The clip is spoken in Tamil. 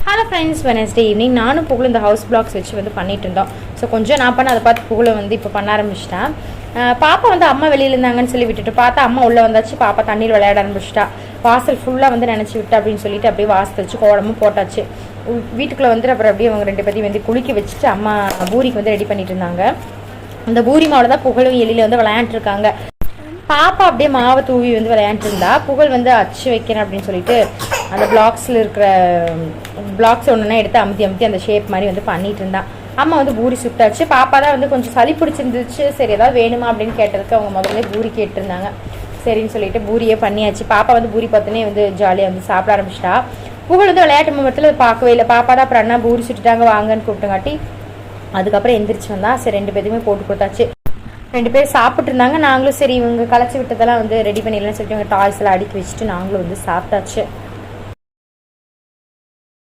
ஹலோ ஃப்ரெண்ட்ஸ், வெனஸ்டே ஈவினிங் நானும் புகழ் இந்த ஹவுஸ் பிளாக்ஸ் வச்சு வந்து பண்ணிட்டு இருந்தோம். ஸோ கொஞ்சம் நான் பண்ண அதை பார்த்து புகழை வந்து இப்போ பண்ண ஆரம்பிச்சிட்டேன். பாப்பா வந்து அம்மா வெளியில் இருந்தாங்கன்னு சொல்லி விட்டுட்டு பார்த்தா அம்மா உள்ளே வந்தாச்சு. பாப்பா தண்ணீர் விளையாட ஆரம்பிச்சிட்டா. வாசல் ஃபுல்லாக வந்து நினச்சி விட்டு அப்படின்னு சொல்லிட்டு அப்படியே வாசல் வச்சு கோலமும் போட்டாச்சு. வீட்டுக்குள்ளே வந்துட்டு அப்புறம் அப்படியே அவங்க ரெண்டு பேரையும் வந்து குளிக்க வச்சுட்டு அம்மா பூரிக்கு வந்து ரெடி பண்ணிட்டு இருந்தாங்க. அந்த பூரி மாவில் தான் புகழும் எலியில் வந்து விளையாண்டுருக்காங்க. பாப்பா அப்படியே மாவை தூவி வந்து விளையாண்டுருந்தா. புகழ் வந்து அச்சு வைக்கிறேன் அப்படின்னு சொல்லிட்டு அந்த பிளாக்ஸில் இருக்கிற பிளாக்ஸ் ஒன்றுனா எடுத்து அமுத்தி அந்த ஷேப் மாதிரி வந்து பண்ணிட்டு இருந்தா. அம்மா வந்து பூரி சுட்டாச்சு. பாப்பா தான் வந்து கொஞ்சம் சளி பிடிச்சிருந்துச்சு. சரி ஏதாவது வேணுமா அப்படின்னு கேட்டதுக்கு அவங்க முதல்ல பூரி கேட்டிருந்தாங்க. சரின்னு சொல்லிட்டு பூரியே பண்ணியாச்சு. பாப்பா வந்து பூரி பார்த்தோன்னே வந்து ஜாலியாக வந்து சாப்பிட ஆரம்பிச்சிட்டா. புகழ் வந்து விளையாட்டு மூமெண்ட்டில் பார்க்கவே இல்லை. பாப்பா தான் அப்புறம் அண்ணா பூரி சுட்டுட்டாங்க வாங்கன்னு கூப்பிட்டுங்காட்டி அதுக்கப்புறம் எந்திரிச்சு வந்தா. சரி ரெண்டு பேருமே போட்டு கொடுத்தாச்சு. ரெண்டு பேர் சாப்பிட்டு இருந்தாங்க. நாங்களும் சரி இவங்க களைச்சி விட்டதெல்லாம் வந்து ரெடி பண்ணிடலாம்னு சொல்லிட்டு இவங்க டாய்ஸ் எல்லாம் அடுக்கி வச்சுட்டு நாங்களும் வந்து சாப்பிட்டாச்சு.